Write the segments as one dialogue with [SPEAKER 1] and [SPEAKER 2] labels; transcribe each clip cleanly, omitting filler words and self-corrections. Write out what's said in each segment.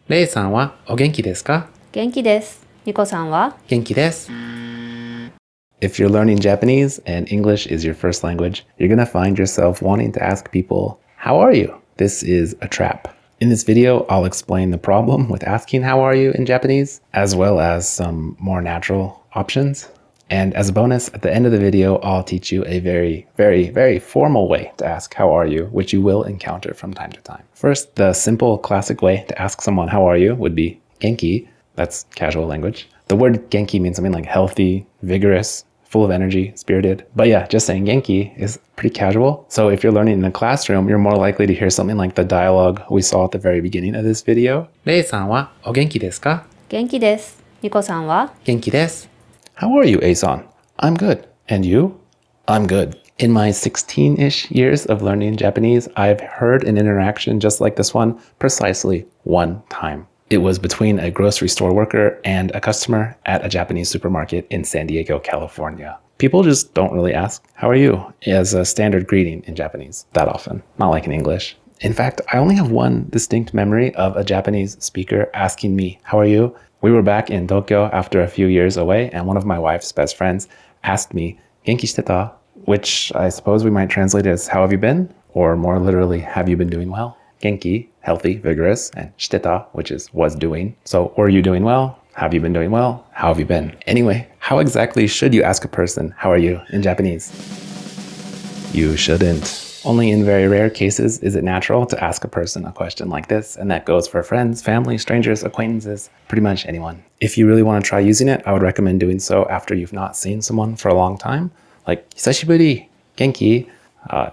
[SPEAKER 1] レイさんはお元気ですか？
[SPEAKER 2] 元気です。ニコさんは
[SPEAKER 1] 元気です。If you're learning Japanese and English is your first language, you're gonna find yourself wanting to ask people, "How are you?" This is a trap. In this video, I'll explain the problem with asking "How are you?" in Japanese, as well as some more natural options. And as a bonus, at the end of the video, I'll teach you a very formal way to ask "How are you?" which you will encounter from time to time. First, the simple classic way to ask someone "How are you?" would be genki. That's casual language. The word genki means something like healthy, vigorous, full of energy, spirited. But yeah, just saying genki is pretty casual. So if you're learning in a classroom, you're more likely to hear something like the dialogue we saw at the very beginning of this video. レイさんはお元気ですか？
[SPEAKER 2] 元気です。ニコさんは
[SPEAKER 1] 元気です。How are you, Rei-san? I'm good. And you? I'm good. In my 16-ish years of learning Japanese, I've heard an interaction just like this one precisely one time. It was between a grocery store worker and a customer at a Japanese supermarket in San Diego, California. People just don't really ask, "How are you?" as a standard greeting in Japanese that often, not like in English. In fact, I only have one distinct memory of a Japanese speaker asking me, "How are you?" We were back in Tokyo after a few years away, and one of my wife's best friends asked me, "Genki shite ta?" which I suppose we might translate as "How have you been?" or more literally, "Have you been doing well?" Genki, healthy, vigorous, and shiteta, which is was doing. So, were you doing well? Have you been doing well? How have you been? Anyway, how exactly should you ask a person, "How are you?" in Japanese? You shouldn't. Only in very rare cases is it natural to ask a person a question like this, and that goes for friends, family, strangers, acquaintances, pretty much anyone. If you really want to try using it, I would recommend doing so after you've not seen someone for a long time. Like, "Hisashiburi, genki?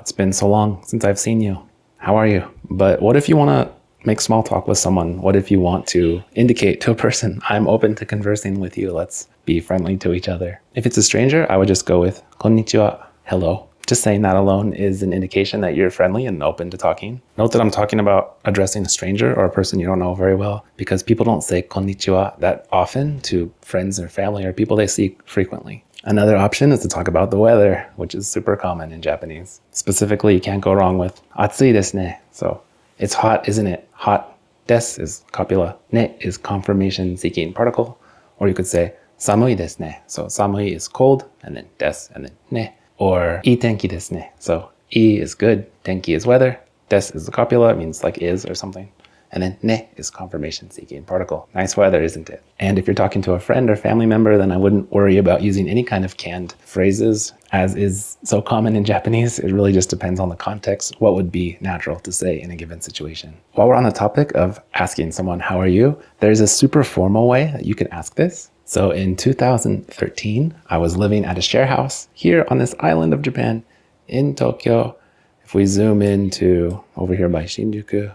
[SPEAKER 1] It's been so long since I've seen you. How are you?" But what if you want to make small talk with someone? What if you want to indicate to a person, "I'm open to conversing with you. Let's be friendly to each other." If it's a stranger, I would just go with "Konnnichiwa," hello. Just saying that alone is an indication that you're friendly and open to talking. Note that I'm talking about addressing a stranger or a person you don't know very well, because people don't say "Konnnichiwa" that often to friends or family or people they see frequently. Another option is to talk about the weather, which is super common in Japanese. Specifically, you can't go wrong with "atsui desu ne." So, it's hot, isn't it? Hot. Des is copula. Ne is confirmation-seeking particle. Or you could say samui desu ne. So, samui is cold, and then des, and then ne. Or ii tenki desu ne. So, I is good, tenki is weather, des is the copula, it means like is or something. And then ne is confirmation-seeking particle. Nice weather, isn't it? And if you're talking to a friend or family member, then I wouldn't worry about using any kind of canned phrases, as is so common in Japanese. It really just depends on the context, what would be natural to say in a given situation. While we're on the topic of asking someone, "How are you?" there's a super formal way that you can ask this. So in 2013, I was living at a share house here on this island of Japan in Tokyo. If we zoom into over here by Shinjuku,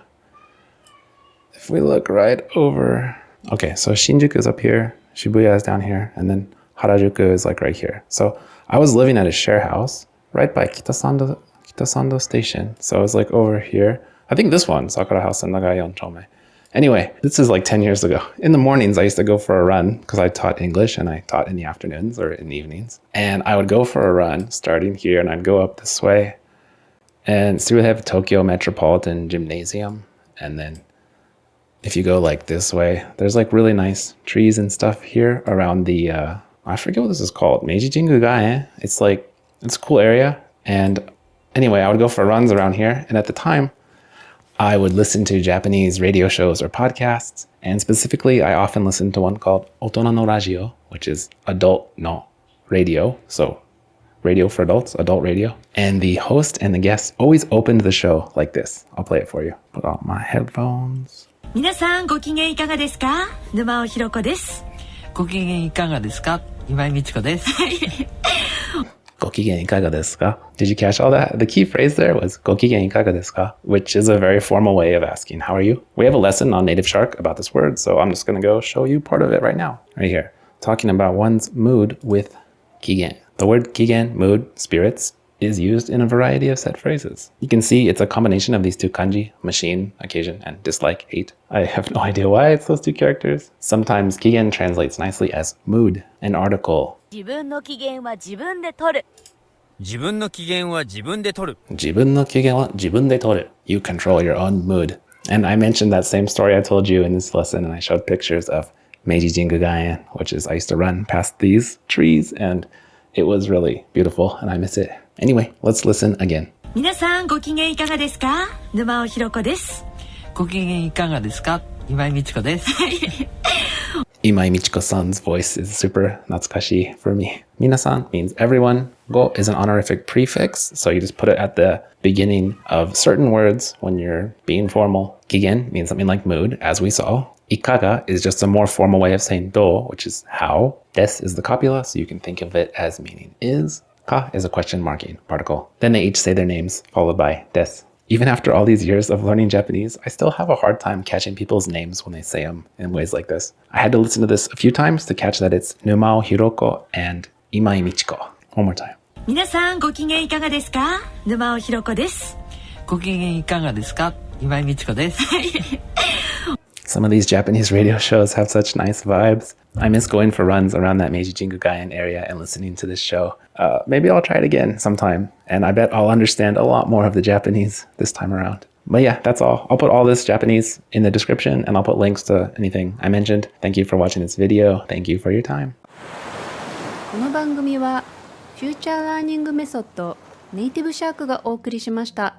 [SPEAKER 1] if we look right over, okay, so Shinjuku is up here, Shibuya is down here, and then Harajuku is like right here. So I was living at a share house right by Kitasando Station. So I was like over here. I think this one, Sakura House in Nagayon Chome. Anyway, this is like 10 years ago. In the mornings, I used to go for a run because I taught English and I taught in the afternoons or in the evenings. And I would go for a run starting here and I'd go up this way. And so we have Tokyo Metropolitan Gymnasium. And then if you go like this way, there's like really nice trees and stuff here around the, I forget what this is called, Meiji Jinguu gaien. It's a cool area. And anyway, I would go for runs around here. And at the time, I would listen to Japanese radio shows or podcasts. And specifically, I often listened to one called Otona no Rajio, which is adult no radio. So radio for adults, adult radio. And the host and the guest always opened the show like this. I'll play it for you. Put on my headphones.
[SPEAKER 3] 皆さんご機嫌いかがですか？沼尾ひろ子です。
[SPEAKER 4] ご機嫌いかがですか？今井美智子です。
[SPEAKER 1] ご機嫌いかがですか? Did you catch all that? The key phrase there was ご機嫌いかがですか? which is a very formal way of asking, "How are you?" We have a lesson on Native Shark about this word, so I'm just going to go show you part of it right now. Right here. Talking about one's mood with kigen. The word kigen, mood, spirits, is used in a variety of set phrases. You can see it's a combination of these two kanji, machine, occasion, and dislike, hate. I have no idea why it's those two characters. Sometimes kigen translates nicely as mood, an article.
[SPEAKER 5] 自分の機嫌は自分で取る。
[SPEAKER 6] 自分の機嫌は自分で取る。
[SPEAKER 1] 自分の機嫌は自分で取る. You control your own mood. And I mentioned that same story I told you in this lesson, and I showed pictures of Meiji Jingu gaien, which is I used to run past these trees, and it was really beautiful, and I miss it. Anyway, let's listen again.
[SPEAKER 3] 皆さんご機嫌いかがですか？沼尾ひろ子です。
[SPEAKER 4] ご機嫌いかがですか？今井美智子です。
[SPEAKER 1] Imai Michiko-san's voice is super natsukashi for me. Minasan means everyone. Go is an honorific prefix, so you just put it at the beginning of certain words when you're being formal. Gigen means something like mood, as we saw. Ikaga is just a more formal way of saying do, which is how. Des is the copula, so you can think of it as meaning is. Ka is a question marking particle. Then they each say their names, followed by des. Even after all these years of learning Japanese, I still have a hard time catching people's names when they say them in ways like this. I had to listen to this a few times to catch that it's Numao Hiroko and Imai Michiko. One more time.
[SPEAKER 3] 皆さんご機嫌いかがですか？沼尾ひろ子です。
[SPEAKER 4] ご機嫌いかがですか？今井美智子です。
[SPEAKER 1] Some of these Japanese radio shows have such nice vibes. I miss going for runs around that Meiji Jingu gaien area and listening to this show. Maybe I'll try it again sometime, and I bet I'll understand a lot more of the Japanese this time around. But yeah, that's all. I'll put all this Japanese in the description, and I'll put links to anything I mentioned. Thank you for watching this video. Thank you for your time.
[SPEAKER 2] この番組はフューチャーラーニングメソッドネイティブシャークがお送りしました。